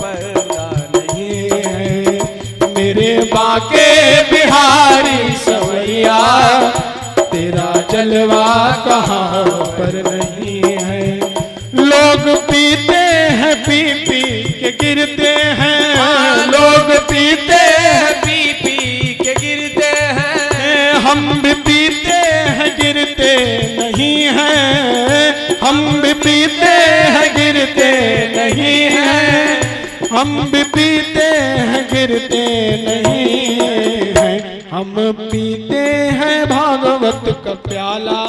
परदा नहीं है। मेरे बाके बिहारी सवरिया तेरा जलवा कहाँ पर नहीं है। लोग पीते हैं पी पी के गिरते हैं, लोग पीते हैं पी पी के गिरते हैं। हम भी पीते हैं गिरते नहीं हैं, हम भी पीते हैं गिरते नहीं हैं, हम भी पीते हैं गिरते नहीं हैं। हम पीते हैं भागवत का प्याला,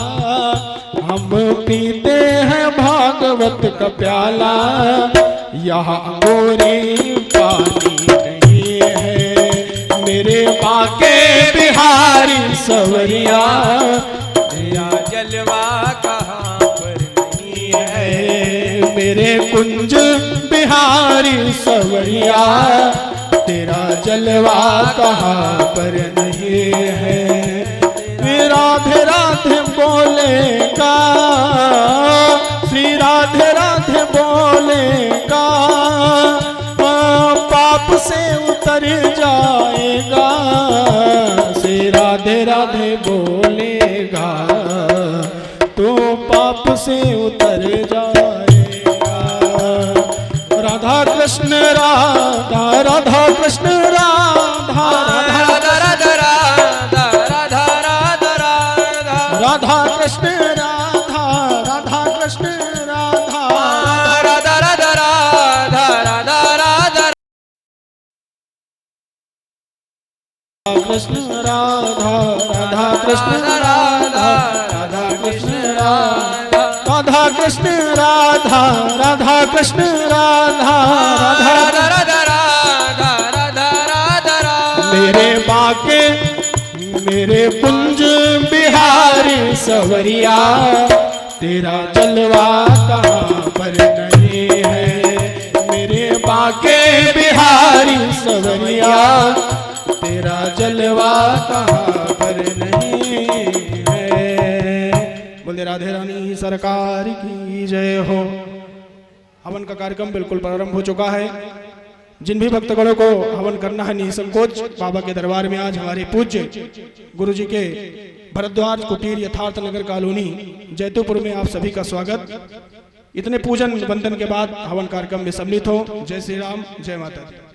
हम पीते हैं भागवत का प्याला। यहाँ गोरी पानी नहीं है। मेरे बाके बिहारी सवरिया तेरा जलवा कहाँ पर नहीं है। मेरे कुंज बिहारी सवरिया तेरा जलवा कहाँ पर नहीं है। राधे राधे बोलेगा, श्री राधे राधे बोलेगा, पाप से उतर जाएगा। श्री राधे राधे बोलेगा तो पाप से उतर जाएगा। राधा कृष्ण राधा, राधा कृष्ण राधा, राधा राधा राधा, राधा राधा राधा, राधा कृष्ण राधा, राधा कृष्ण राधा, राधा राधा राधा, राधा राधा कृष्ण राधा, राधा कृष्ण राधा, राधा कृष्ण राधा, राधा कृष्ण राधा, राधा कृष्ण राधा, राधा राधा राधा, राधा राधा राधा। मेरे बाके मेरे कुंज बिहारी सवरिया तेरा जलवा कहाँ पर नहीं है। मेरे बाके बिहारी सवरिया तेरा जलवा कहाँ पर नहीं है। बोले राधे रानी सरकार की जय हो। हवन का कार्यक्रम बिल्कुल प्रारंभ हो चुका है। जिन भी भक्तगणों को हवन करना है निसंकोच बाबा के दरबार में आज हमारे पूज्य गुरु जी के भरद्वाज कुटीर यथार्थ नगर कॉलोनी जैतोपुर में आप सभी का स्वागत। इतने पूजन वंदन के बाद हवन कार्यक्रम में सम्मिलित हो। जय श्री राम, जय माता दी।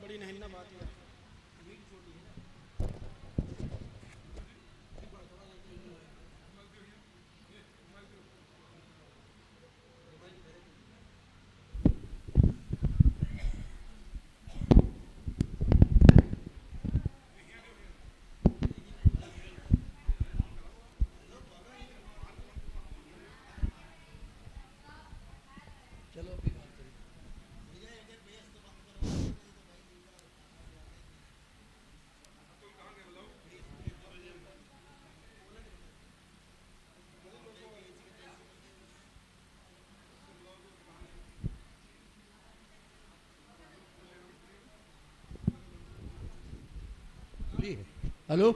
बड़ी नहीं ना बात है। Hello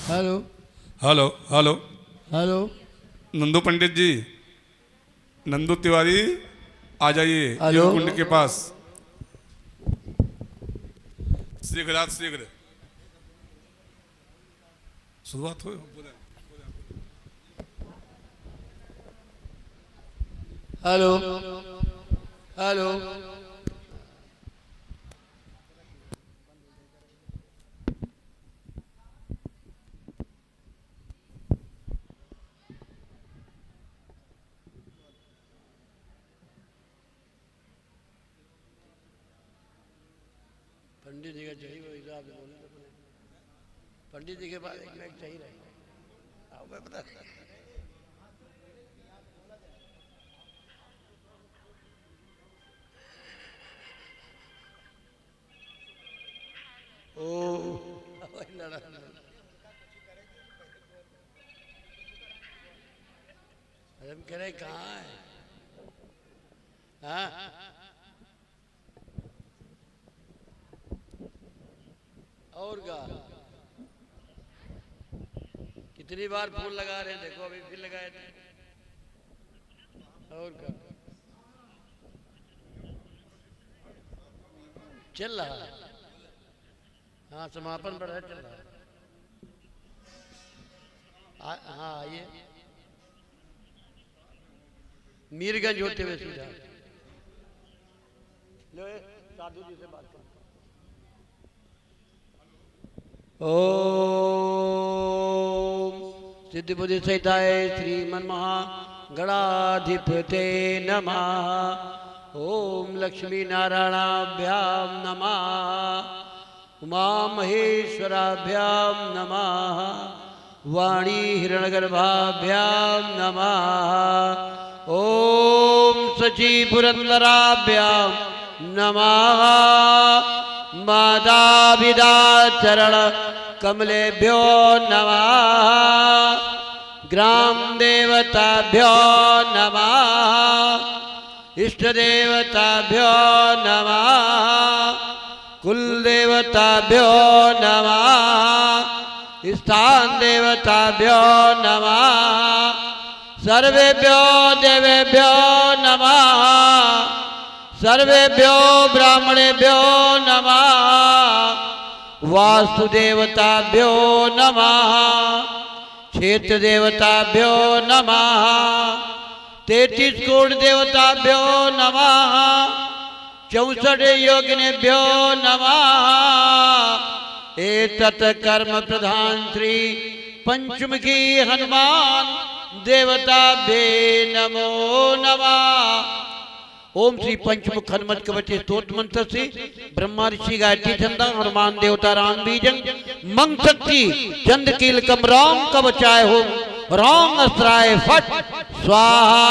hello hello hello hello Nandu Pandit ji, Nandu Tiwari आ जाइए हेलो। कुंड के पास शीघ्रात शीघ्र शुरुआत हो। हेलो हेलो पंडित जी का चाहिए वो हिसाब से बोले तो पंडित जी के पास एक मिनट चाहिए रहेगा आओ मैं बता ओ लड़ा अरे हम कह रहे कहाँ है हाँ और का कितनी बार फूल लगा रहे हैं देखो अभी फिर लगाए थे और का चल रहा है हाँ समापन पर है चल रहा है हाँ आइए मीरगंज होते हुए सीधा लो साधु जी से बात करो। ओम सिद्धि बुद्धि सहिताय श्रीमन महा गणाधिपते नमः। ओम लक्ष्मी नारायणाभ्याम नमः। उमा महेश्वराभ्याम नमः। वाणी हिरण्यगर्भाभ्याम नमः। ओम सची पुरंदराभ्याम नमः। माता पिता चरण कमलेभ्यो नमः। ग्राम देवताभ्यो नमः। इष्ट देवताभ्यो नमः। कुल देवताभ्यो नमः। स्थान देवताभ्यो नमः। सर्वेभ्यो देवेभ्यो नमः। सर्वेभ्यो ब्राह्मणेभ्यो नमः। वास्तुदेवताभ्यो नमः। क्षेत्र देवताभ्यो नमः। 33 कोट देवताभ्यो नमः। 64 योगिनेभ्यो नमः। एतत् कर्म प्रधान श्री पंचमुखी हनुमान देवताभ्ये नमो नमः। ओम श्री पंचमुख हनुमत कवच स्तोत्र मंत्र से ब्रह्मा ऋषि गायत्री छंदा हनुमान देवता राम बीजं मंग शक्ति चंद कीलकम राम कवचाय होम राम अस्त्राय फट स्वाहा।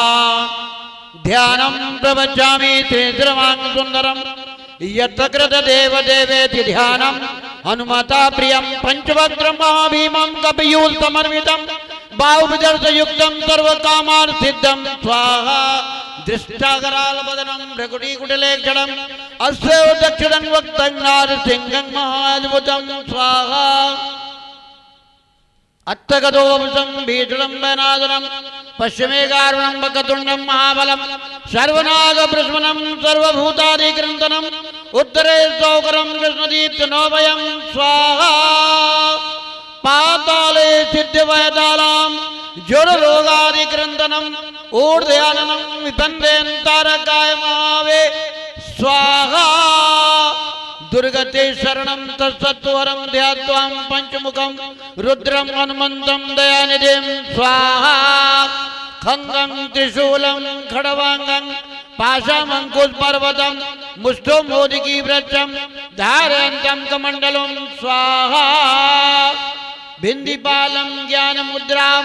ध्यानम प्रवचामि त्रिद्रवांग सुंदरम यतकृत देव देवेति ध्यानम हनुमता प्रियम पंचवक्त्रम महाभीमं कपियूल समर्वितम बाहुबलदर्श युक्तम सर्वकामार्थ सिद्धम स्वाहा। दृष्टाकराल बदनम भ्रकुटीकुटिलेक्षणम अस्य दक्षिणं वक्तं नारसिंहं महाद्भुतं स्वाहा। अत्तगतोऽंसं भीषणं वैनादनं पश्चिमे कारुणं वक्रतुण्डं महाबलं सर्वनागप्रश्मनं सर्वभूतादिक्रन्दनं उत्तरे सौकरं कृष्णदीप्तनोभयं स्वाहा। पाताले सिद्धिवयदालां ज्वररोगादिक्रन्दनं ऊर्ध्याननं विपन्देन्तारकाय महावे स्वाहा। दुर्गते शरणं तत्सत्वरं ध्यात्वां पंचमुखं रुद्रं हनुमन्तं दयानिधिं स्वाहा। खङ्गं त्रिशूलं खड्वाङ्गं पाशमङ्कुशपर्वतं मुष्टो मोदिकी वृक्षं धारयन्तं कमण्डलं स्वाहा। भिन्दिपालं ज्ञानमुद्रां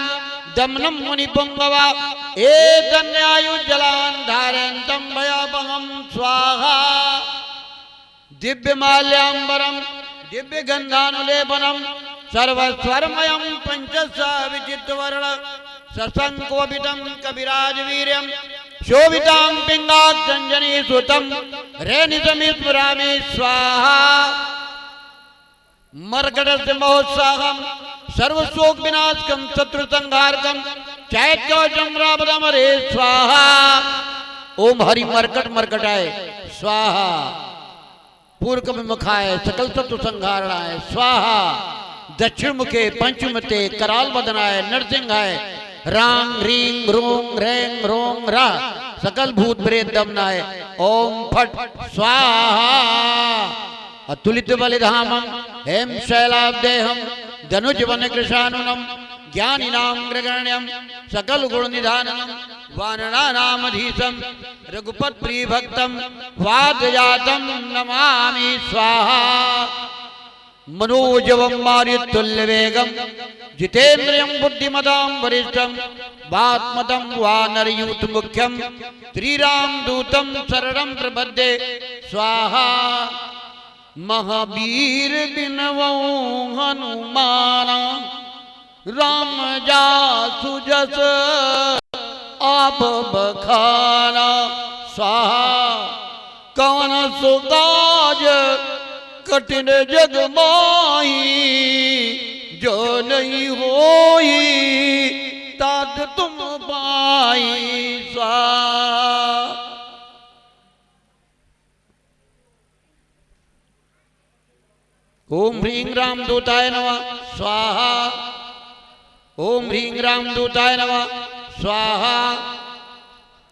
दमनं मुनिपुङ्गवा एतन्यायुज्जलान् धारयन्तं भयापहं स्वाहा। दिव्यमाल्याम्बरं दिव्यगन्धानुलेपनं सर्वस्वरमयं पञ्चसा विचित्रवर्ण सशङ्कोपितं कविराजवीर्यं शोभितां पिङ्गाक्षञ्जनीसुतं रेनितमिस्मरामि स्वाहा। मर्कटस्य महोत्साहं सर्वशोक विनाशकम शत्रु संहारकम चैत्यौचम रामदम रे स्वाहा। ओम हरि मरकट मरकटाय स्वाहा। पूर्व मुखाय सकल शत्रु संहारणाय स्वाहा। दक्षिण मुखे पंचमते कराल वदनाय नरसिंहाय रांग रींग रोंग रेंग रोंग रा सकल भूत प्रेत दमनाय ओम फट स्वाहा। अतुलित बलिधामम हेम शैलाब्देहम धनुज वन कृशानुनम ज्ञानिनाम ग्रगण्यम सकल गुण निधानम वानरानामधीशम रघुपत प्रिय भक्तम वादजातम नमामि स्वाहा। मनोजवम मारुतुल्य वेगम जितेन्द्रियं बुद्धिमतां वरिष्ठं वात्मतं वानरयूत मुख्यं श्रीराम दूतं शरणं प्रपद्ये स्वाहा। महावीर बिनवो हनुमाना राम जासु जस आप बखाना स्वाहा। कवन सुकाज कठिन जग माही जो नहीं होई तात तुम पाई स्वाहा। ओम ह्रीं राम दूताय नमः स्वाहा। ओम ह्रीं राम दूताय नमः स्वाहा।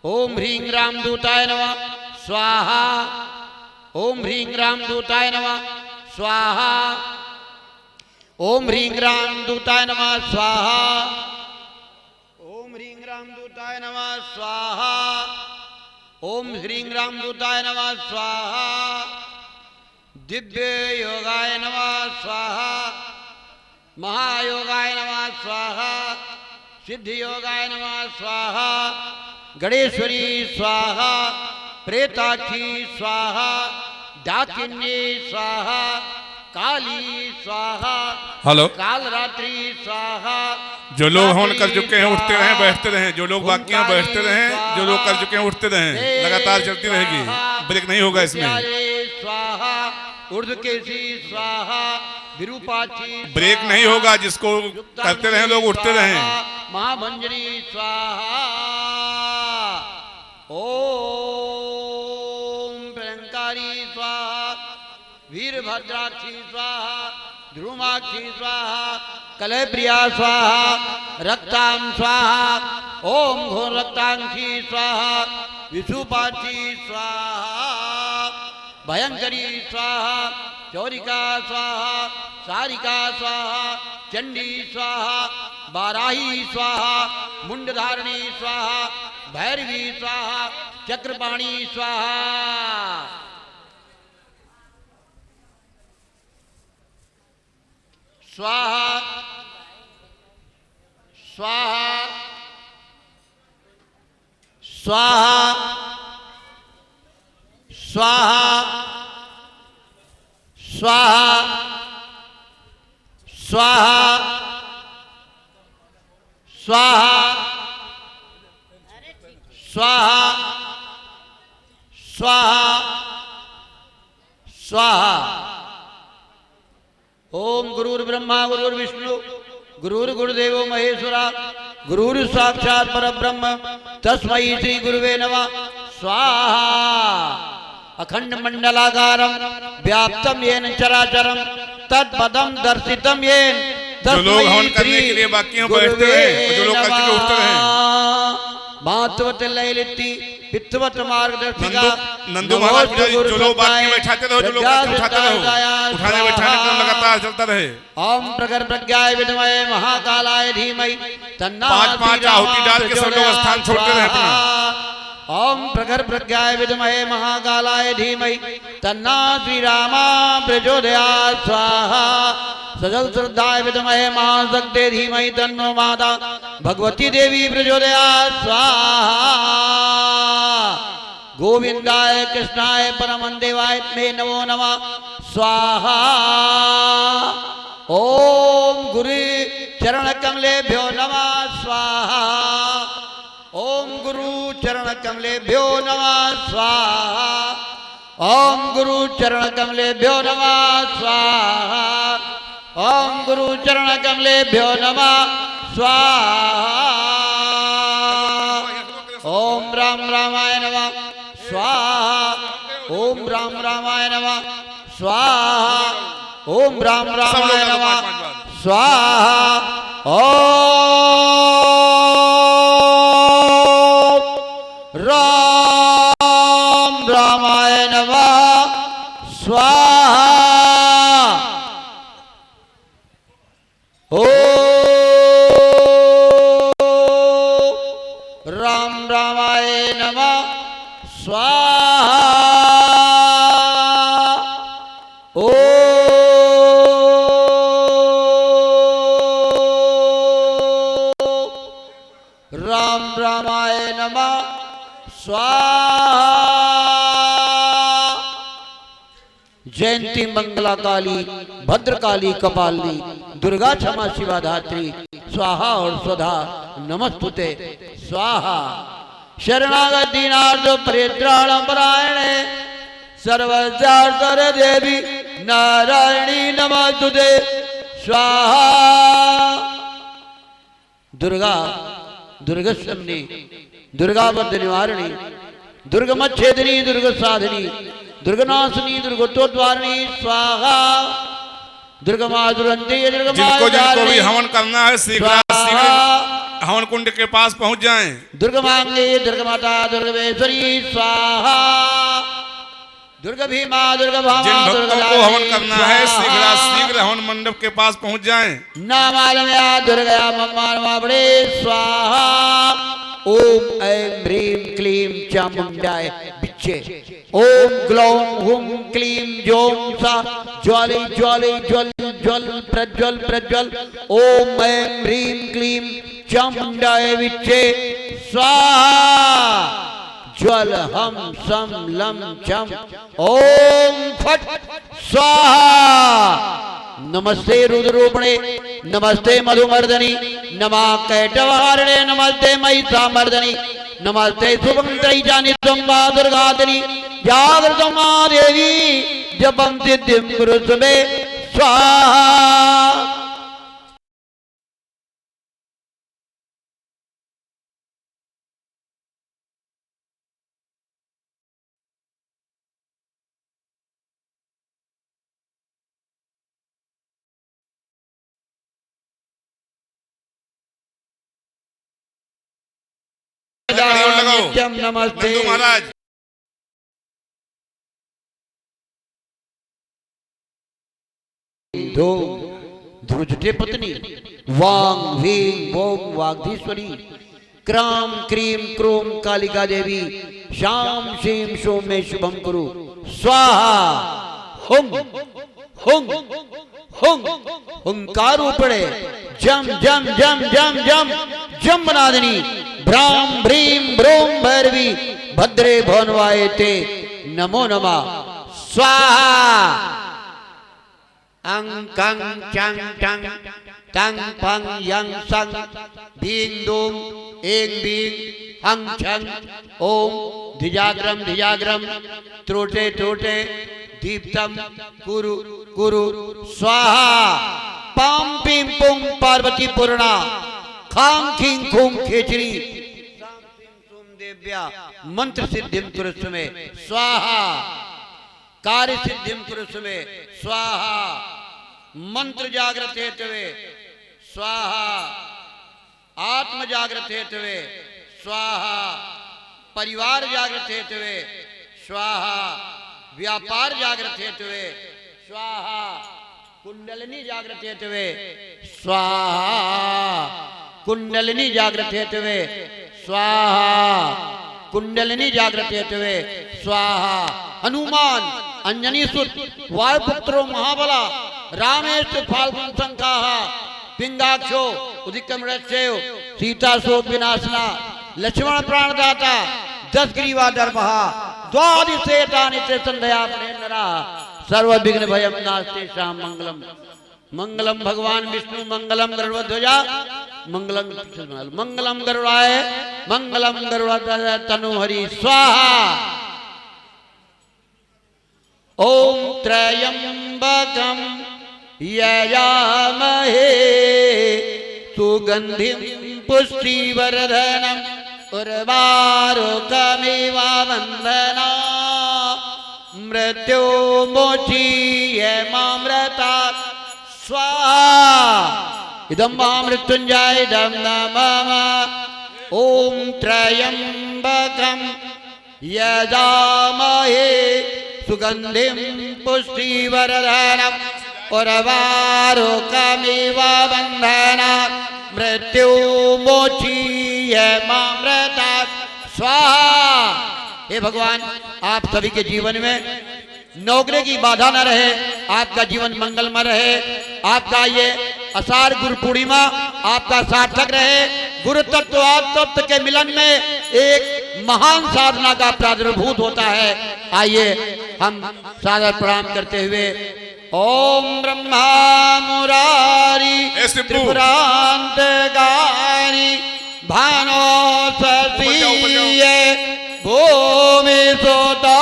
ओम ह्रीं राम दूताय नमः स्वाहा। ओम ह्रीं राम दूताय नमः स्वाहा। ओम ह्रीं राम दूताय नमः स्वाहा। ओम ह्रीं राम दूताय नमः स्वाहा। ओम ह्रीं राम दूताय नमः स्वाहा। दिव्य योगाय नमः स्वाहा। महायोगाय नमः स्वाहा। सिद्ध योगाय नमः स्वाहा। गणेश्वरी स्वाहा। प्रेताक्षी स्वाहा। डाकिनी स्वाहा। काली स्वाहा। हेलो काल रात्रि स्वाहा। जो लोग हवन कर चुके हैं उठते रहें बैठते रहें, जो लोग बाकी हैं बैठते रहें, जो लोग कर चुके हैं उठते रहें, लगातार चलती रहेगी, ब्रेक नहीं होगा इसमें। स्वाहा। ऊर्ध्वकेशी स्वाहा। विरूपाक्षी ब्रेक नहीं होगा, जिसको करते रहें लोग उठते रहें। महाभंजनी स्वाहा। ओम प्रियंकारी स्वाहा। वीरभद्राक्षी स्वाहा। ध्रुमाक्षी स्वाहा। कलयप्रिया स्वाहा। रक्तां स्वाहा। ओम घोर रक्तांक्षी स्वाहा। विशुपाक्षी स्वाहा। भयंकरी स्वाहा। चौरिका स्वाहा। सारिका स्वाहा। चंडी स्वाहा। बाराही स्वाहा। मुंडधारिणी स्वाहा। भैरवी स्वाहा। चक्रपाणी स्वाहा। स्वाहा स्वाहा स्वाहा स्वाहा स्वाहा स्वाहा स्वाहा स्वाहा स्वाहा स्वाहा। ओम गुरुर् ब्रह्मा गुरुर्विष्णु गुरुर्गुरुदेवो महेश्वरा गुरुर् साक्षात् परब्रह्म तस्मै श्री गुरुवे नमः स्वाहा। अखंड मंडलाकारं व्याप्तं येन चराचरं तत्पदं दर्शितं येन जो लोग हवन करने के लिए बाकी हैं बैठते रहे, जो लोग करके उठते रहे। मातवत लयलिति पितवत मार्गदर्शिका नंदू महाराज जो लोग बाकी बैठाते रहो, जो लोग उठाते रहो, उठाने बैठाने क्रम लगातार चलता रहे। ओम प्रगर प्रज्ञाय विद्महे महाकालाय धीमहि तन्नो 5-5 आहुति डाल के सब लोग स्थान छोड़ते रहे अपना। ओम प्रगर प्रज्ञाय विद्महे महाकालाय धीमहि तन्नो श्री रामा प्रचोदयात् स्वाहा। सजल श्रद्धाय विद्महे महाशक्ते धीमहि तन्नो माता भगवती देवी प्रचोदयात् स्वाहा। गोविंदाय कृष्णाय परमं देवाय मे नमो नमः स्वाहा। ओम गुरु चरण कमलेभ्यो नमः स्वाहा। ओम गुरु चरण कमलेभ्यो नमः स्वाहा। ओम गुरु चरण कमलेभ्यो नमः स्वाहा। ओम गुरु चरण कमलेभ्यो नमः स्वाहा। ओम राम रामाय नमः स्वाहा। ओम राम रामाय नमः स्वाहा। ओम राम रामाय नमः स्वाहा। ओम राम रामाय नमः स्वाहा। राम रामाय नमः स्वाहा। ओ राम रामाय नमः स्वाहा। जयंती मंगला काली भद्रकाली कपालिनी दुर्गा क्षमा शिवा धात्री स्वाहा और स्वधा नमस्तुते स्वाहा। शरणागत दीनार्थ परित्राण परायणे सर्वस्यार्थ देवी नारायणी नमस्तुते स्वाहा। दुर्गा दुर्गशमनी दुर्गापद निवारिणी दुर्गमच्छेदिनी दुर्गसाधिनी दुर्गनाशिनी दुर्गोत्तोद्वारिणी स्वाहा। दुर्गमा दुरंती दुर्गमा जिनको जिनको भी हवन करना है शीघ्र हवन कुंड के पास पहुंच जाएं। दुर्गमांगे दुर्गमाता दुर्गेश्वरी स्वाहा। दुर्गा भीमा दुर्गा भामा जिन भक्तों को हवन करना है शीघ्र हवन मंडप के पास पहुंच जाएं। नामालमया दुर्गा मम्मा बड़े स्वाहा। ओम ऐं ह्रीं क्लीं चामुंडाय बिच्चे। ओम ग्लौं हुं क्लीं जों सा ज्वाले ज्वाले ज्वल ज्वल प्रज्वल प्रज्वल। ओम ऐं ह्रीं क्लीं चामुंडाय बिच्चे स्वाहा। ज्वल हम सम लम चम ओम फट स्वाहा। नमस्ते रुद्ररूपणे नमस्ते मधुमर्दनी नमः कैटवारणे नमस्ते महिषामर्दनी नमस्ते शुभंत्री जानी तुम्बा दुर्गादनी जागृतं मा देवी जपं सिद्धिं कुरुष्व मे स्वाहा। नमस्ते महाराज। दो ध्रुजटे पत्नी वांग वीं वों वागधीश्वरी cram cream Chrome Kalika Devi शाम शीम शोम में शुभम कुरु स्वाहा। हुं हुं हुं हुंकारूपणे जम जम जम जम जम जम्बनादिनी भ्राम भ्रीम भ्रूम भैरवी भद्रे भवनवाये ते नमो नमः स्वाहा। अंग कंग चंग टंग तंग पंग यंग संग भींग दूम एंग भींग हंग छंग ओम धिजाग्रम धिजाग्रम त्रोटे त्रोटे दीप्तम कुरु कुरु स्वाहा। पाम पीम पुम पार्वती पूर्णा खाम खींग खूम खेचरी देव्या मंत्र सिद्धिम कुरुष्व में स्वाहा। कार्य सिद्धिम कुरुष्व में स्वाहा। मंत्र जागृत हेतवे स्वाहा। आत्म जागृत हेतवे स्वाहा। परिवार जागृत हेतवे स्वाहा। व्यापार जागृत हेतवे स्वाहा। कुंडलिनी जागृत हेतवे स्वाहा। कुंडलिनी जागृत हेतवे स्वाहा। कुंडलिनी जागृत हेतवे स्वाहा। हनुमान अंजनी सुत वायुपुत्रो महाबला रामेश फाल्गुन संकाः पिंगाक्षो उदिकम रस्येव सीता शोक विनाशना लक्ष्मण प्राणदाता 10 ग्रीवा दर्पहा द्वादशेता नित्य संध्या प्रेरणा सर्व विघ्न भयम नास्ते शाम मंगलम मंगलम भगवान विष्णु मंगलम गरुड़ध्वजा मंगलम मंगलम गरुड़ाय मंगलम गरुड़ध्वज तनुहरि स्वाहा। ओम त्रयंबकम यजामहे सुगंधिं पुष्टिवर्धनम् उर्वारुकमिव बन्धना मृत्युमोचीयमामृतात् स्वाहा इदं मा मृत्युञ्जयदं नमः ॐ त्र्यम्बकं यजामहे सुगन्धिं पुष्टिवर्धनम् उर्वारुकमिव बन्धनात् मृत्युमोचीयमामृतात् स्वाहा। हे भगवान, आप सभी के जीवन में नौकरी की बाधा न रहे, आपका जीवन मंगलमय रहे, आपका ये आषाढ़ गुरु पूर्णिमा आपका सार्थक रहे। गुरु तत्व तत्व के मिलन में एक महान साधना का प्रादुर्भूत होता है। आइए हम सादर प्रणाम करते हुए ओम ब्रह्मा मुरारी त्रिपुरांतकारी भानो सतीय भूमि सोता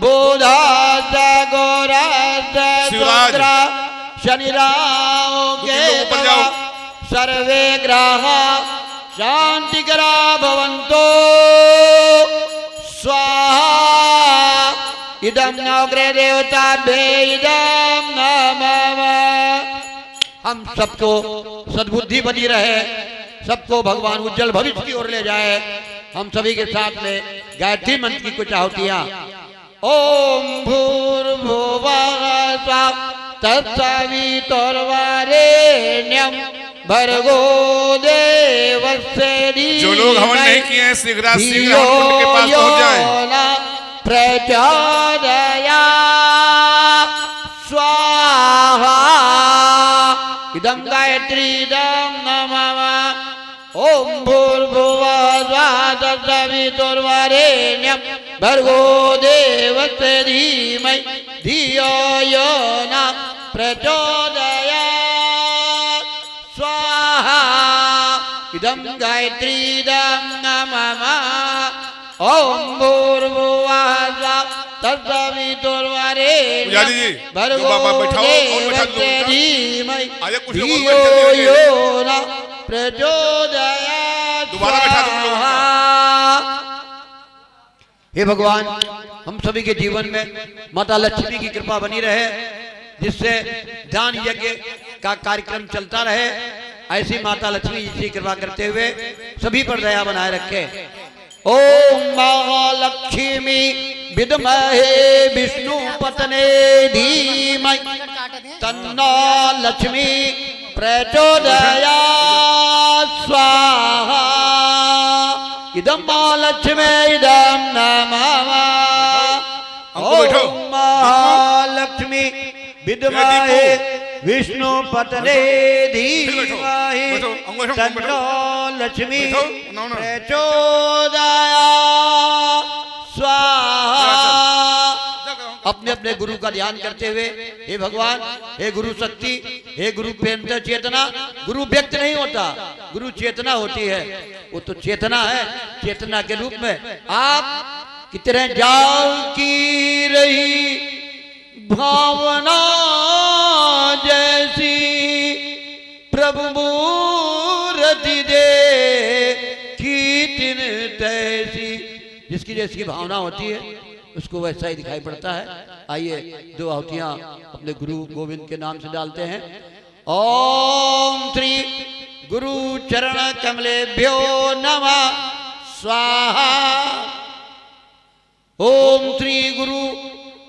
बुधा गोरा शनि राम के सर्वे ग्रह शांतिकरा भवन्तो स्वाहा इदं नवग्रह देवताभ्ये इदं नमः। हम सबको सद्बुद्धि बनी रहे, सबको भगवान उज्जवल भविष्य की ओर ले जाए। हम सभी के साथ में गायत्री मंत्र की कुछ आहुतियां। ओम भूर्भुवः स्वः तत्सवितुर्वरेण्यं भर्गो देवस्य धीमहि जो लोग हवन नहीं किए हैं शीघ्र हवन कुंड के पास पहुंच जाएं। प्रचोदयात् स्वाहा इदं गायत्रीदं नमः। ओम भूर्भुवः स्वः तत्सवितुर्वरेण्यं भर्गो देवस्य धीमहि धियो यो न प्रचोदयात् स्वाहा इदं गायत्रीदं नमः। ओम भूर्भुवः स्वः तत्सवितुर्वरेण्यं भर्गो देवस्य धीमहि धियो यो न प्रचोदयात् स्वाहा। हे भगवान, हम सभी के जीवन में माता लक्ष्मी की कृपा बनी रहे, जिससे दान यज्ञ का कार्यक्रम चलता रहे। ऐसी माता लक्ष्मी जी की कृपा करते हुए सभी पर दया बनाए रखे। ओम महालक्ष्मी विद्महे विष्णु पत्ने धीमहि तन्नो लक्ष्मी प्रचोदयात् स्वाहा इदं महालक्ष्मी इदं नमः। ओम महालक्ष्मी विद्महे विष्णु पत्ने धीमहि तन्नो लक्ष्मी प्रचोदयात् स्वाहा। अपने अपने गुरु का ध्यान करते हुए हे भगवान, हे गुरु शक्ति, हे गुरु प्रेम चेतना। गुरु व्यक्त नहीं होता, गुरु चेतना होती है। वो तो चेतना है, चेतना के रूप में आप कितने जाओ की रही भावना जैसी प्रभु मूर्ति दे कीर्तन तैसी। जिसकी जैसी भावना होती है उसको वैसा ही दिखाई पड़ता है। आइए दो आहुतियां अपने गुरु गोविंद के नाम से डालते हैं। ओम श्री गुरु चरण कमलेभ्यो नमः स्वाहा। ओम श्री गुरु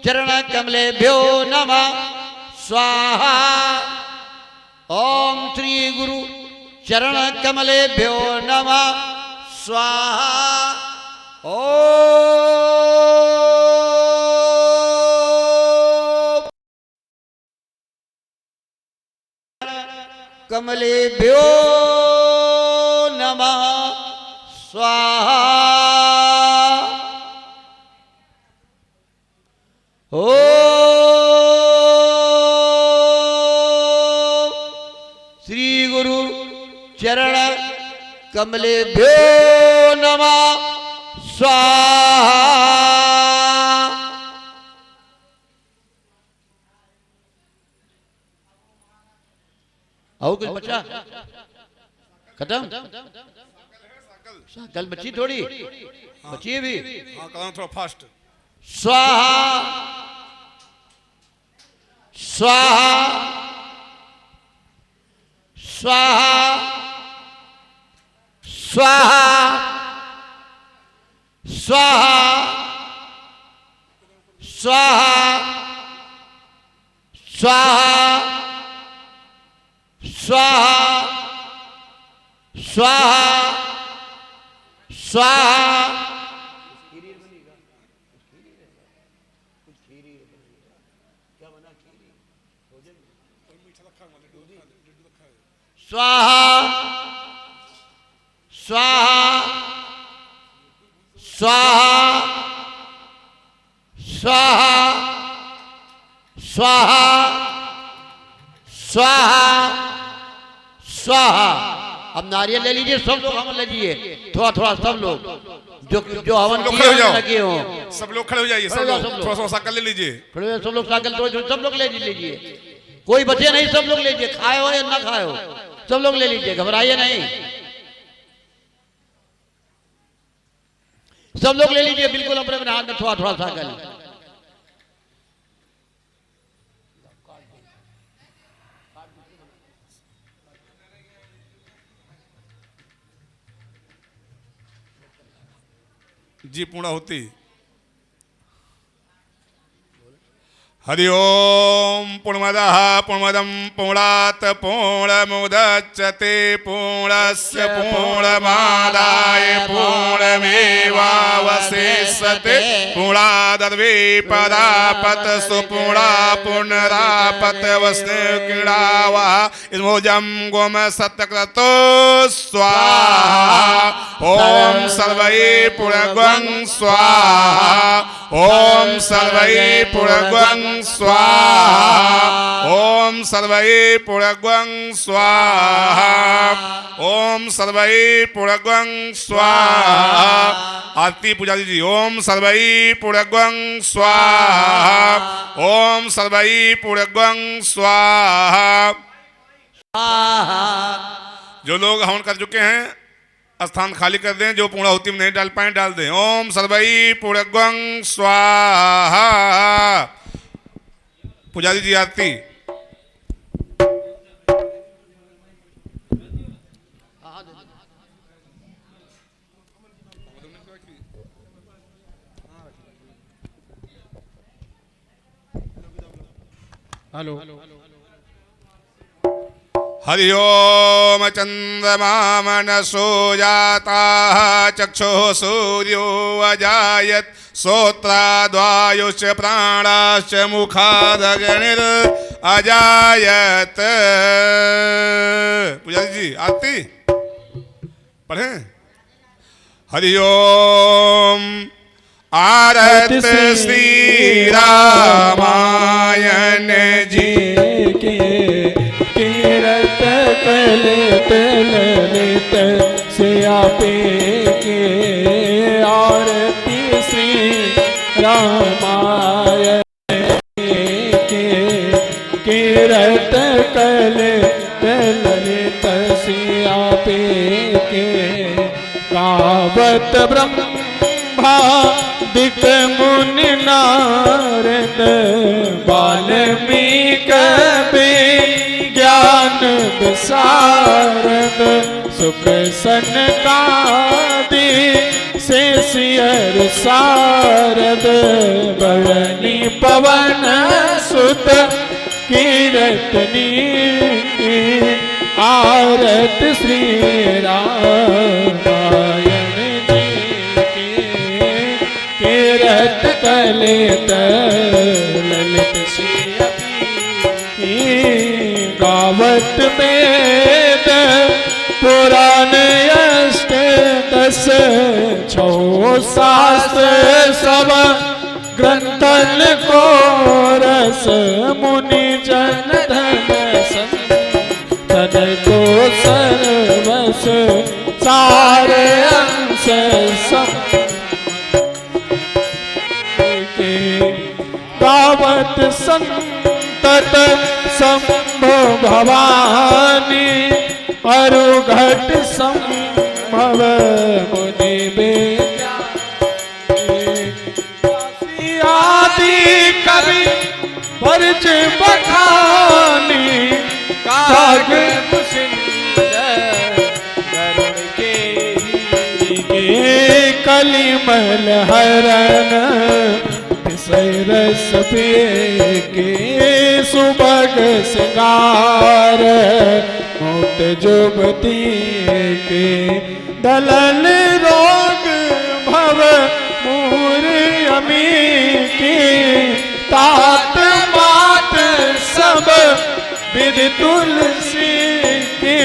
चरण कमलेभ्यो नमः स्वाहा। ओम श्री गुरु चरण कमलेभ्यो नमः स्वाहा। ओम कमलेभ्यो नमः स्वाहा। ओम श्री गुरु चरण कमलेभ्यो नमः स्वाहा। और कुछ बचा? खत्म? कल बची थोड़ी, बची है भी। हाँ कदम थोड़ा फास्ट। स्वाहा स्वाहा स्वाहा स्वाहा स्वाहा स्वाहा स्वाहा स्वाहा स्वाहा स्वाहा। स्वाहा स्वाहा स्वाहा स्वाहा स्वाहा स्वाहा स्वाहा। अब नारियल ले लीजिए सब लोग, हवन लीजिए थोड़ा थोड़ा सब लोग, जो हवन लगे हो सब लोग खड़े हो जाइए, सब लोग थोड़ा सा साकल ले लीजिए, सब लोग साकल सब लोग ले लीजिए, कोई बचे नहीं, सब लोग लीजिए, खाए हो या ना खाए हो सब लोग ले लीजिए, घबराइए नहीं, सब लोग ले लीजिए बिल्कुल अपने अपने हाथ में थोड़ा थोड़ा साकल। जी पूर्णाहुति। हरि ओम पूर्णमदः पूर्णमदं पूर्णात् पूर्णमुदच्यते पूर्णस्य पूर्णमादाय पूर्णमेवावशिष्यते पूर्णादद्विपदापत सुपूर्णा पुनरापत वस्नुक्रीडावः इदमोजं गोम सत्यक्रतो स्वाहा। ओम सर्वै पुरगं स्वाहा। ओम सर्वै पुरगं स्वाहा। ओम सर्वै पुरगं स्वाहा। ओम सर्वै पुरगं स्वाहा। आरती पूजा दीजिए। ओम सर्वै पुरगं स्वाहा। ओम सर्वै पुरगं स्वाहा। जो लोग हवन कर चुके हैं स्थान खाली कर दें, जो पूर्णाहुति में नहीं डाल पाए डाल दें। ओम सर्वै पुरगं स्वाहा। पूजा दीजिए आरती। हेलो। हरि ओम चंद्रमा मनसो जाता चक्षुः सूर्यो अजायत श्रोत्राद्वायुश्च प्राणाश्च मुखादग्निर् अजायत। पूजा जी आरती पढ़ें। हरि ओम आरत श्री रामायण जी के कीरत कलित ललित से आपे के आरती श्री रामायण के कीरत कलित ललित से आपे के गावत ब्रह्मादिक मुनि नारद वाल्मीकि ज्ञान विशारद सुख सनकादि से सियर सारद बरनी पवन सुत कीरतनी आरत श्री रामायण जी की कीरत कलित ललित श्री गावत वेद पुराण अष्ट दस छो शास्त्र सब ग्रंथन को रस मुनि जन धन तद को सर्वस सारे अंश सम गावत संतत संभो भवानी अरु घट संभव मुनि आदि कवि वर्ज बखानी काग कलिमल हरण रस के सुबग सिंगार मुक्त जुबती के दलन रोग भव मूर अमी की तात मात सब विद तुलसी की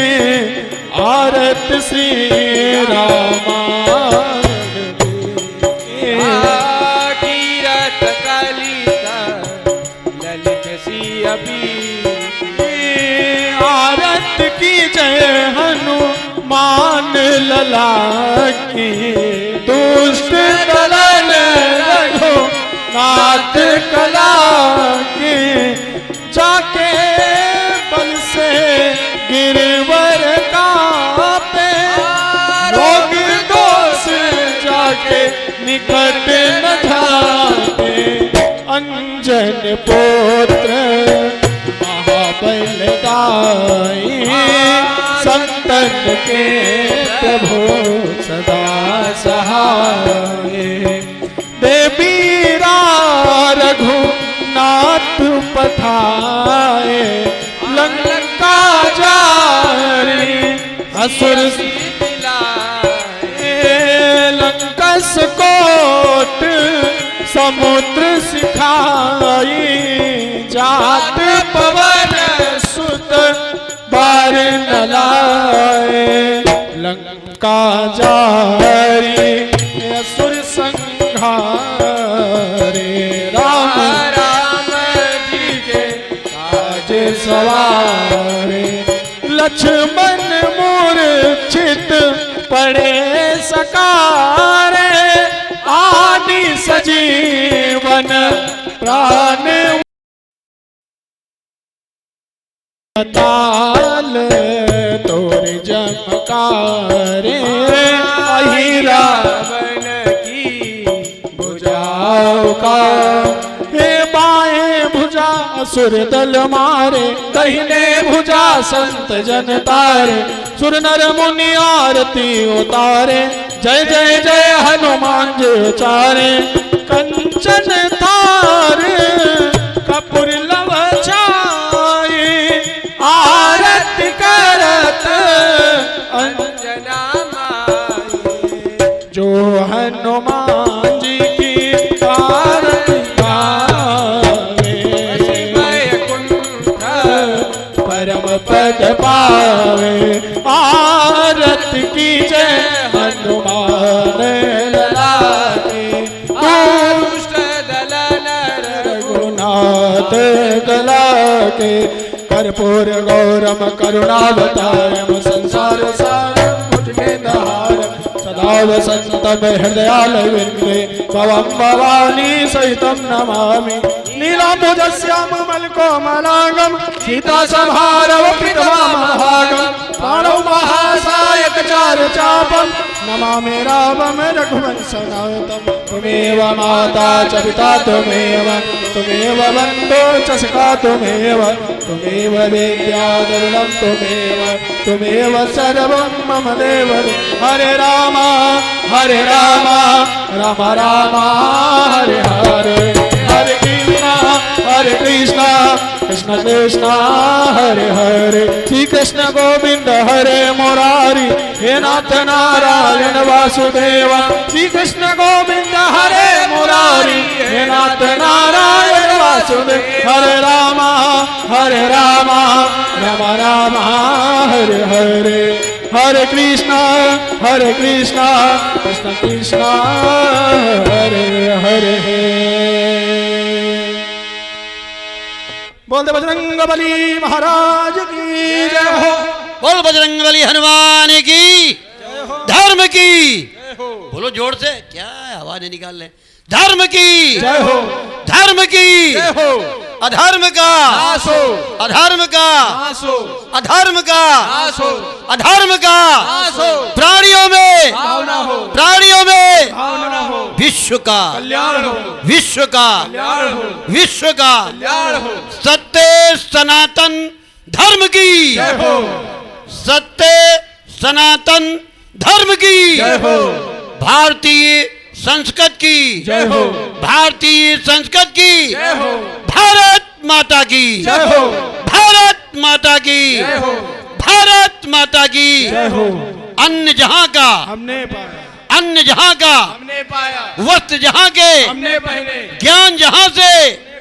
आरत श्री रामा आरत की जय हनुमान लला की दुष्ट दलन रघु नाथ कला की जाके बल से गिरवर कापे रोग दोष जाके निकट न जाते अंजन पुत्र बलदाई संतन के प्रभु सदा सहाय देवी रघुनाथ पठाए लंका जारी असुर लंकस कोट समुद्र सिखाई जात पवन सुत बार न लाए लंका जारी असुर संहारे राम राम जी के काज सवारे लक्ष्मण मूर्छित पड़े सकारे आदि सजीवन प्राण ताल तोर जमकारे अहि रावण की भुजाओ का हे बाएं भुजा असुर दल मारे दाहिने भुजा संत जन तारे सुर नर मुनि आरती उतारे जय जय जय हनुमान जी उचारे कंचन थार कपूर लव छाए आरत करत अंजना माई जो हनुमान जी की आरती गावे परम पद पावे आरत की जय हनुमान लला के दुष्ट दलन रघुनाथ गला के कर्पूर गौरम करुणावतारम संसार सारम भुजगे दहारम सदा वसंतम हृदयाल विंदे भवम भवानी सहितम नमामि नीलाम्बुजस्याम मलकोमलांगम सीता संहारव पितवामहागम प्राणौ महासायक चार चापम नमामि रामम रघुवंशनाथम तुमेव माता च पिता तुमेव तुमेव बन्धो च सखा तुमेव तुमेव वेद्या दुर्लभं तुमेव सर्वं मम देव हरे राम राम राम हरे हरे हरे कृष्णा कृष्ण कृष्ण हरे हरे श्री कृष्ण गोविंद हरे मुरारी हे नाथ नारायण वासुदेव श्री कृष्ण गोविंद हरे मुरारी हे नाथ नारायण वासुदेव हरे राम राम राम हरे हरे हरे कृष्णा कृष्ण कृष्ण हरे हरे बोल दे बजरंग बली महाराज की जय हो बोल बजरंग बली हनुमान की धर्म की बोलो जोर से क्या आवाज निकाल ले धर्म की जय हो धर्म की जय हो अधर्म का नाश हो, अधर्म का नाश हो, अधर्म का नाश हो, अधर्म का नाश हो, प्राणियों में भावना हो, प्राणियों में भावना हो, विश्व का कल्याण हो, विश्व का कल्याण हो, विश्व का कल्याण हो, सत्य सनातन धर्म की जय हो, सत्य सनातन धर्म की जय हो, भारतीय संस्कृत की जय हो, भारतीय संस्कृत की जय हो, भारत माता की जय हो, भारत माता की जय हो, भारत माता की जय हो। अन्न जहां का हमने पाया, अन्न जहां का हमने पाया, वस्त्र जहां के हमने पहने, ज्ञान जहां से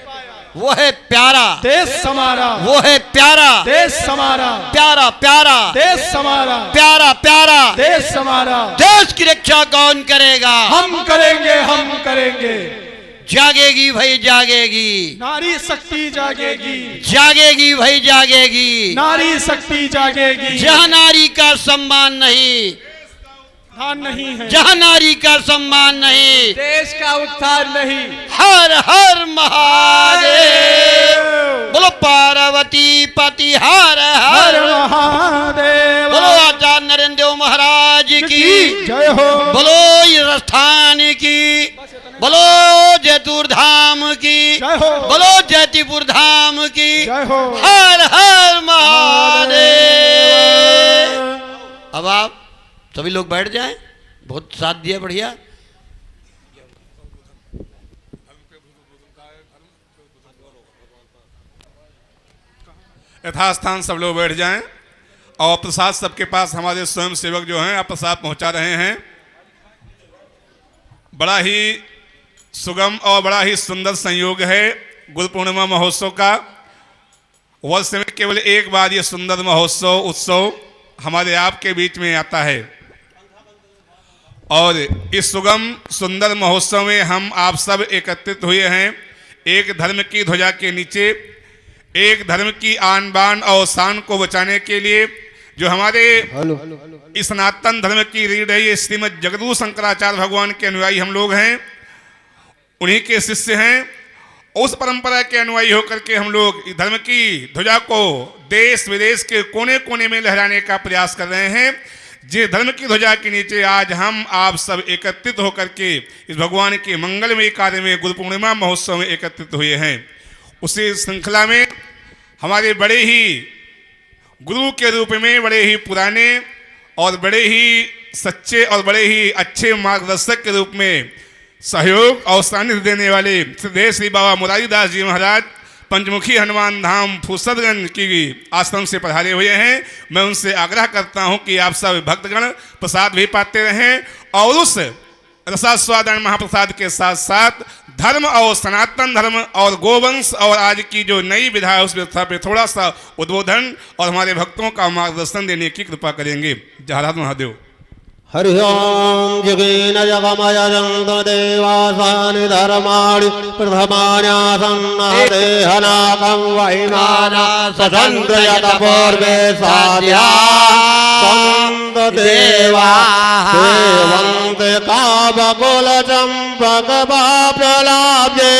वो है प्यारा देश समारा, वो है प्यारा देश समारा, प्यारा प्यारा देश समारा, प्यारा प्यारा देश समारा। देश की रक्षा कौन करेगा? हम करेंगे, हम करेंगे। जागेगी भाई जागेगी, नारी शक्ति जागेगी, जागेगी भाई जागेगी। नारी शक्ति जागेगी। जहाँ नारी का सम्मान नहीं, उत्थान नहीं है, जहाँ नारी का सम्मान नहीं, देश का उत्थान नहीं। हर हर महादेव, बोलो पार्वती पति हर हर हर, महादेव बोलो आचार्य नरेंद्र देव महाराज की, जय हो, बोलो ये राजस्थान की, बोलो जयपुर धाम की, जय हो, बोलो जयपुर धाम की, जय हो। हर हर महादेव। अब आप सभी लोग बैठ जाएं, बहुत साथ दिया बढ़िया। यथास्थान सब लोग बैठ जाएं और प्रसाद सबके पास हमारे स्वयं सेवक जो हैं आप प्रसाद पहुंचा रहे हैं। बड़ा ही सुगम और बड़ा ही सुंदर संयोग है गुरु पूर्णिमा महोत्सव का। वर्ष में केवल एक बार ये सुंदर महोत्सव उत्सव हमारे आपके बीच में आता है और इस सुगम सुंदर महोत्सव में हम आप सब एकत्रित हुए हैं एक धर्म की ध्वजा के नीचे, एक धर्म की आन बान और शान को बचाने के लिए। जो हमारे इस सनातन धर्म की रीढ़ है ये श्रीमद जगद्गुरु शंकराचार्य भगवान के अनुयायी हम लोग हैं, उन्हीं के शिष्य हैं। उस परंपरा के अनुयायी होकर के हम लोग इस धर्म की ध्वजा को देश विदेश के कोने कोने में लहराने का प्रयास कर रहे हैं। जिस धर्म की ध्वजा के नीचे आज हम आप सब एकत्रित होकर के इस भगवान के मंगलमय कार्य में गुरु पूर्णिमा महोत्सव में एकत्रित हुए हैं, उसी श्रृंखला में हमारे बड़े ही गुरु के रूप में बड़े ही पुराने और बड़े ही सच्चे और बड़े ही अच्छे मार्गदर्शक के रूप में सहयोग और सानिध्य देने वाले श्री श्री बाबा मुरारीदास जी महाराज पंचमुखी हनुमान धाम फुर्सतगंज की आश्रम से पधारे हुए हैं। मैं उनसे आग्रह करता हूं कि आप सब भक्तगण प्रसाद भी पाते रहें और उस रसास्वादन महाप्रसाद के साथ साथ धर्म और सनातन धर्म और गोवंश और आज की जो नई विधा है उस व्यवस्था पे थोड़ा सा उद्बोधन और हमारे भक्तों का मार्गदर्शन देने की कृपा करेंगे। जय हर महादेव। हरि ओम जगेन जगमय देवासानि धर्माणि प्रथमान्यासन्नदेहनाकं वैमाना सचन्द्रयत पूर्वे साध्या देवा सेवन्ते कामकुलचम्पकपाप्रलाब्जे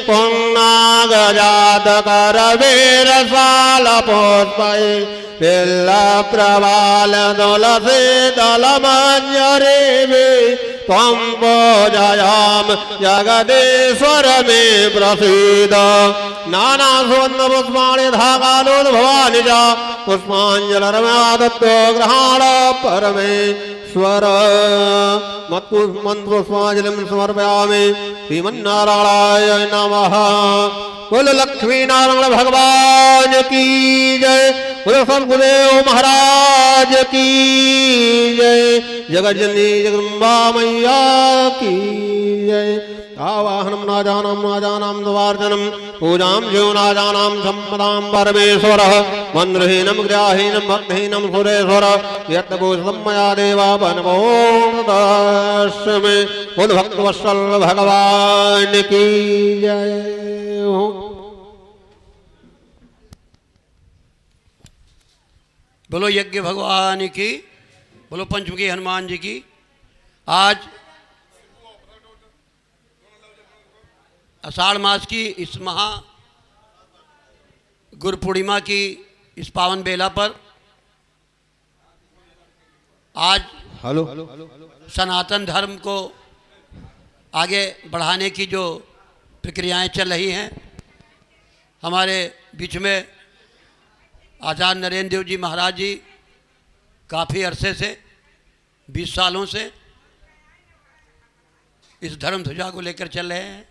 पुन्नागजातकरवीरसालपुष्पै पिल्लप्रवाल तुलसी दलमञ्जरीवि त्वं पूजयाम जगदीश्वर मे प्रसीद। नानासुवर्णपुष्पाणि धागालोद्भवानि च पुष्पाञ्जलिर्मादत्तो गृहाण परमेश्वर। मत्पुष्पाञ्जलिं समर्पयामि श्रीमन्नारायणाय नमः। बोल लक्ष्मी नारायण भगवान की जय, बोल सद्गुरुदेव महाराज की जय, जगत जननी जगदम्बा मैया की जय। आवाहनम नाजानां द्वार्जनम पूजां जो नाजानां सम्पदां परमेश्वरः मन्त्रहीनं ग्राहीनं भक्तहीनं सुरेश्वर यत्पूजितं मया देवा वनमोदस्मे। बोल भक्तवत्सल भगवान की जय। बोलो यज्ञ भगवान की, बोलो पंचमुखी हनुमान जी की। आज आषाढ़ मास की इस गुरु पूर्णिमा की इस पावन बेला पर आज हेलो सनातन धर्म को आगे बढ़ाने की जो प्रक्रियाएं चल रही हैं, हमारे बीच में आचार्य नरेंद्र देव जी महाराज जी काफ़ी अरसे से 20 सालों से इस धर्म ध्वजा को लेकर चल रहे हैं।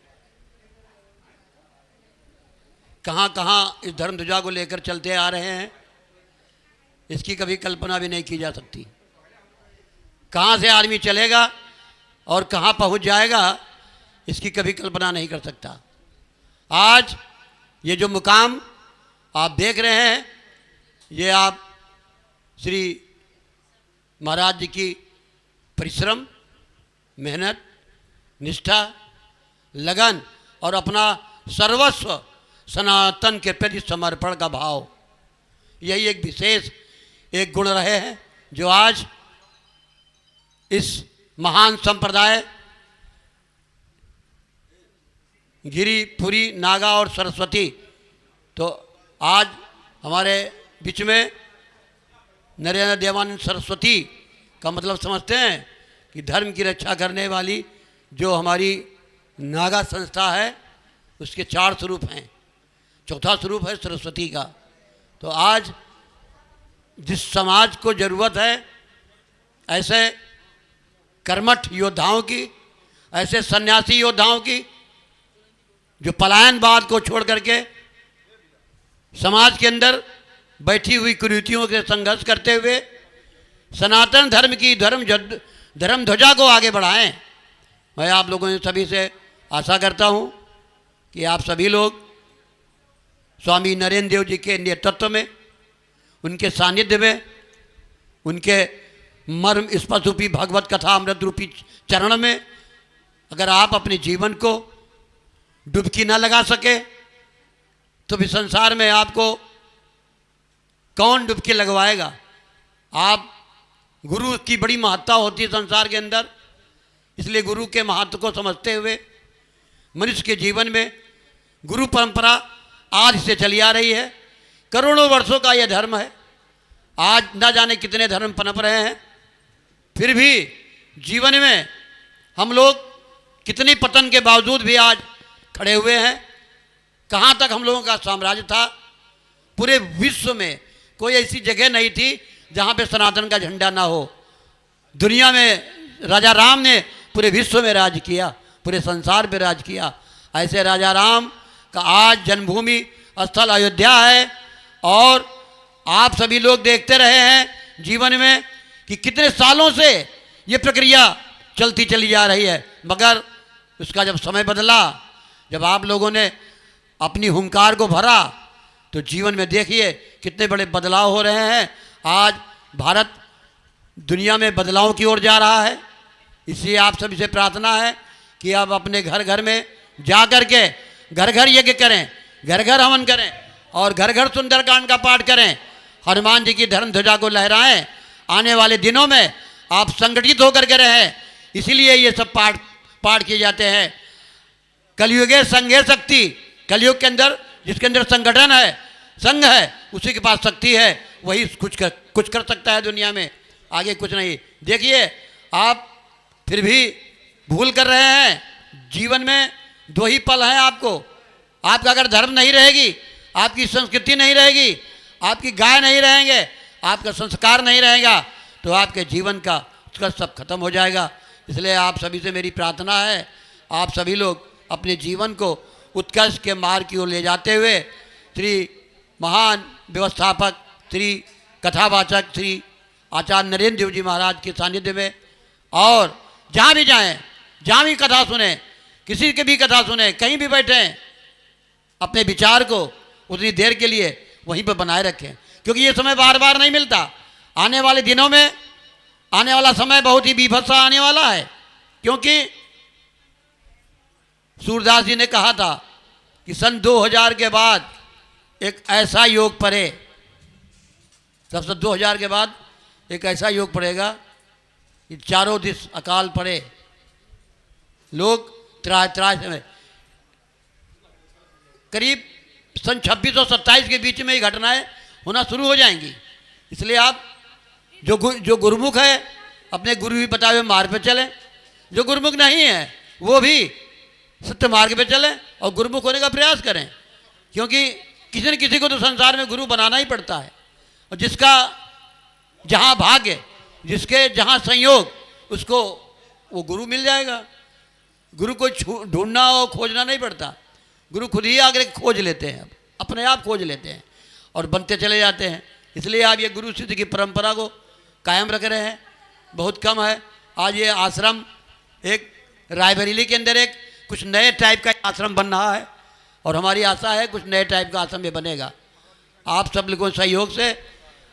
कहाँ कहाँ इस धर्म ध्वजा को लेकर चलते आ रहे हैं, इसकी कभी कल्पना भी नहीं की जा सकती। कहाँ से आदमी चलेगा और कहाँ पहुँच जाएगा, इसकी कभी कल्पना नहीं कर सकता। आज ये जो मुकाम आप देख रहे हैं, ये आप श्री महाराज जी की परिश्रम, मेहनत, निष्ठा, लगन और अपना सर्वस्व सनातन के प्रति समर्पण का भाव, यही एक विशेष एक गुण रहे हैं जो आज इस महान संप्रदाय गिरी, पुरी, नागा और सरस्वती, तो आज हमारे बीच में नरेंद्र देवानंद सरस्वती का मतलब समझते हैं कि धर्म की रक्षा करने वाली जो हमारी नागा संस्था है, उसके 4 स्वरूप हैं। चौथा स्वरूप है सरस्वती का। तो आज जिस समाज को ज़रूरत है ऐसे कर्मठ योद्धाओं की, ऐसे सन्यासी योद्धाओं की, जो पलायनवाद को छोड़ करके समाज के अंदर बैठी हुई कुरीतियों के संघर्ष करते हुए सनातन धर्म की धर्म ध्वजा को आगे बढ़ाएं। मैं आप लोगों से सभी से आशा करता हूं कि आप सभी लोग स्वामी नरेंद्र देव जी के नेतृत्व में, उनके सानिध्य में, उनके मर्म स्पर्श रूपी भगवत कथा अमृत रूपी चरण में अगर आप अपने जीवन को डुबकी न लगा सके तो भी संसार में आपको कौन डुबकी लगवाएगा। आप गुरु की बड़ी महत्ता होती है संसार के अंदर, इसलिए गुरु के महत्व को समझते हुए मनुष्य के जीवन में गुरु परंपरा आज से चली आ रही है। करोड़ों वर्षों का यह धर्म है। आज न जाने कितने धर्म पनप रहे हैं, फिर भी जीवन में हम लोग कितनी पतन के बावजूद भी आज खड़े हुए हैं। कहाँ तक हम लोगों का साम्राज्य था, पूरे विश्व में कोई ऐसी जगह नहीं थी जहाँ पे सनातन का झंडा ना हो। दुनिया में राजा राम ने पूरे विश्व में राज किया, पूरे संसार पे राज किया। ऐसे राजा राम का आज जन्मभूमि स्थल अयोध्या है। और आप सभी लोग देखते रहे हैं जीवन में कि कितने सालों से ये प्रक्रिया चलती चली जा रही है, मगर उसका जब समय बदला, जब आप लोगों ने अपनी हुंकार को भरा, तो जीवन में देखिए कितने बड़े बदलाव हो रहे हैं। आज भारत दुनिया में बदलाव की ओर जा रहा है। इसलिए आप सभी से प्रार्थना है कि आप अपने घर घर में जा कर के घर घर यज्ञ करें, घर घर हवन करें और घर घर सुंदरकांड का पाठ करें, हनुमान जी की धर्म ध्वजा को लहराएं। आने वाले दिनों में आप संगठित होकर के रहें, इसीलिए ये सब पाठ किए जाते हैं। कलयुगे संघे शक्ति, कलयुग के अंदर जिसके अंदर संगठन है, संघ है, उसी के पास शक्ति है, वही कुछ कर सकता है दुनिया में, आगे कुछ नहीं। देखिए आप फिर भी भूल कर रहे हैं। जीवन में 2 ही पल हैं आपको। आपका अगर धर्म नहीं रहेगी, आपकी संस्कृति नहीं रहेगी, आपकी गाय नहीं रहेंगे, आपका संस्कार नहीं रहेगा, तो आपके जीवन का उत्कर्ष सब खत्म हो जाएगा। इसलिए आप सभी से मेरी प्रार्थना है, आप सभी लोग अपने जीवन को उत्कर्ष के मार्ग की ओर ले जाते हुए श्री महान व्यवस्थापक, श्री कथावाचक, श्री आचार्य नरेंद्र देव जी महाराज के सानिध्य में, और जहाँ भी जाएं, जहाँ भी कथा सुने, किसी की भी कथा सुने, कहीं भी बैठें, अपने विचार को उतनी देर के लिए वहीं पर बनाए रखें, क्योंकि ये समय बार बार नहीं मिलता। आने वाले दिनों में आने वाला समय बहुत ही बीभत्स आने वाला है, क्योंकि सूरदास जी ने कहा था कि सन 2000 के बाद एक ऐसा योग पड़े, सबसे 2000 के बाद एक ऐसा योग पड़ेगा कि चारों दिस अकाल पड़े, लोग त्राय त्राय समय, करीब सन 2627 के बीच में ये घटनाएं होना शुरू हो जाएंगी। इसलिए आप जो गुरुमुख है अपने गुरु भी बताए हुए मार्ग पे चलें, जो गुरुमुख नहीं है वो भी सत्य मार्ग पे चलें और गुरुमुख होने का प्रयास करें, क्योंकि किसी न किसी को तो संसार में गुरु बनाना ही पड़ता है। और जिसका जहाँ भाग्य, जिसके जहाँ संयोग, उसको वो गुरु मिल जाएगा। गुरु को ढूंढना और खोजना नहीं पड़ता, गुरु खुद ही आकर खोज लेते हैं, अपने आप खोज लेते हैं और बनते चले जाते हैं। इसलिए आप ये गुरु सिद्ध की परंपरा को कायम रख रहे हैं, बहुत कम है। आज ये आश्रम एक रायबरेली के अंदर एक कुछ नए टाइप का आश्रम बन रहा है और हमारी आशा है कुछ नए टाइप का आश्रम ये बनेगा। आप सब लोगों के सहयोग से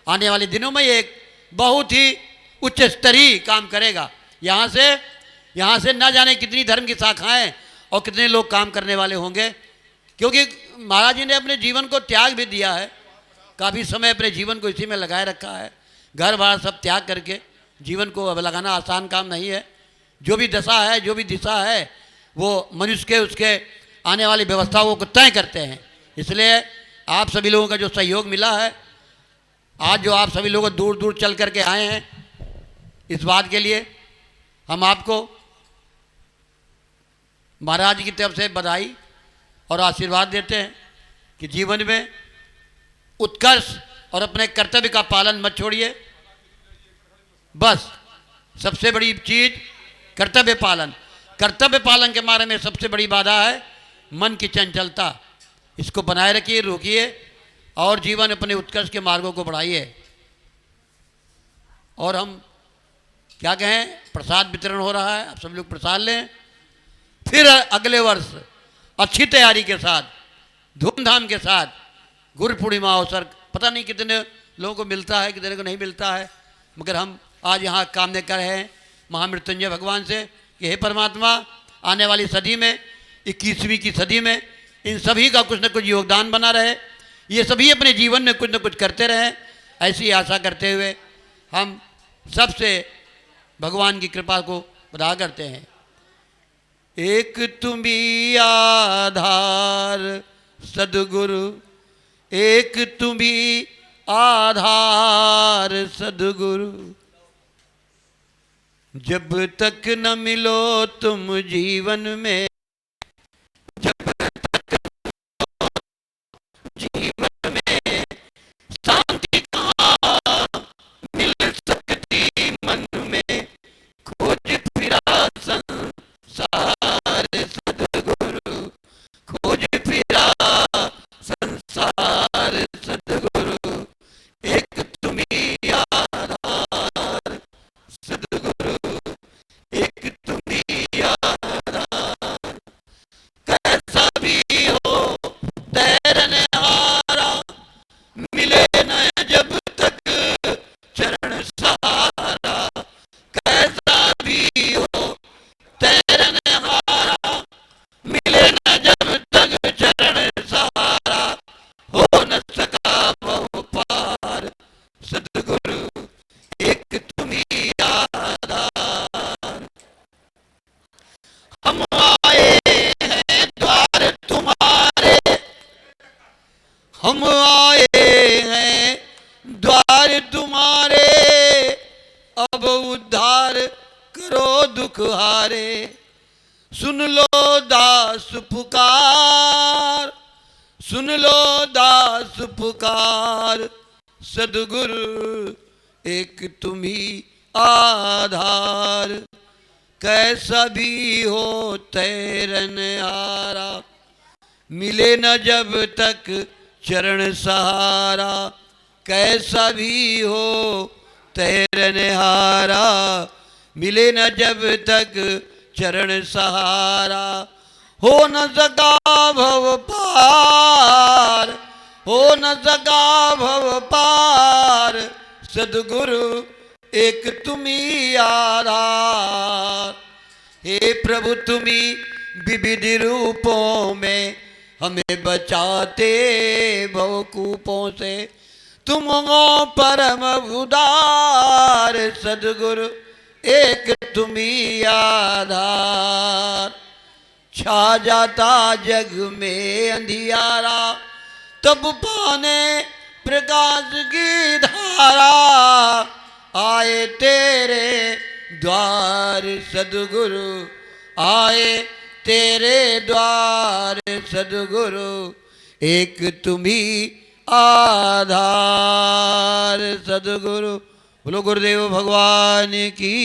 आने वाले दिनों में ये एक बहुत ही उच्च स्तरीय काम करेगा। यहाँ से न जाने कितनी धर्म की शाखाएं और कितने लोग काम करने वाले होंगे, क्योंकि महाराज जी ने अपने जीवन को त्याग भी दिया है। काफ़ी समय अपने जीवन को इसी में लगाए रखा है। घर बार सब त्याग करके जीवन को अब लगाना आसान काम नहीं है। जो भी दशा है, जो भी दिशा है, वो मनुष्य के उसके आने वाली व्यवस्थाओं को तय करते हैं। इसलिए आप सभी लोगों का जो सहयोग मिला है, आज जो आप सभी लोग दूर दूर चल करके आए हैं, इस बात के लिए हम आपको महाराज की तरफ से बधाई और आशीर्वाद देते हैं कि जीवन में उत्कर्ष और अपने कर्तव्य का पालन मत छोड़िए। बस सबसे बड़ी चीज़ कर्तव्य पालन। कर्तव्य पालन के बारे में सबसे बड़ी बाधा है मन की चंचलता। इसको बनाए रखिए, रोकिए और जीवन अपने उत्कर्ष के मार्गों को बढ़ाइए। और हम क्या कहें, प्रसाद वितरण हो रहा है, आप सब लोग प्रसाद लें। फिर अगले वर्ष अच्छी तैयारी के साथ, धूमधाम के साथ गुरु पूर्णिमा अवसर, पता नहीं कितने लोगों को मिलता है, कितने को नहीं मिलता है, मगर हम आज यहाँ कामने कर रहे हैं महामृत्युंजय भगवान से कि हे परमात्मा, आने वाली सदी में, 21वीं की सदी में इन सभी का कुछ न कुछ योगदान बना रहे, ये सभी अपने जीवन में कुछ न कुछ करते रहें। ऐसी आशा करते हुए हम सबसे भगवान की कृपा को अदा करते हैं। एक तुम ही आधार सद्गुरु, एक तुम ही आधार सद्गुरु, जब तक न मिलो तुम जीवन में, जब तक जीवन में शांति कहाँ मिल सकती मन में, खोज फिरा संसार सद्गुरु, खोज फिरा संसार सद्गुरु, एक तुम ही आधार सद्गुरु, एक तुम ही आधार। कैसा भी हो तैरने हारा, मिले न जब तक चरण सहारा, कैसा भी हो तैरने हारा, मिले न जब तक चरण सहारा, हो न सका बहु पार सद्गुरु, एक तुम ही आधार। हम आए हैं द्वार तुम्हारे, हम आए हैं द्वार तुम्हारे, अब उद्धार करो दुख हारे, सुन लो दास पुकार, सुन लो दास पुकार सद्गुरु, एक तुम ही आधार। कैसा भी हो तैरन हारा, मिले न जब तक चरण सहारा, कैसा भी हो तैरन हारा, मिले न जब तक चरण सहारा, हो न सका भव पार, हो न सका भव पार सद्गुरु, एक तुम्ही आधार। हे प्रभु तुम्ही विविध रूपों में हमें बचाते भवकूपों से, तुम हो परम उदार सद्गुरु, एक तुम्ही आधार। छा जाता जग में अंधियारा, तब पाने प्रकाश की धारा, आए तेरे द्वार सद्गुरु, आए तेरे द्वार सद्गुरु, एक तुम्ही आधार सद्गुरु। बोलो गुरुदेव भगवान की।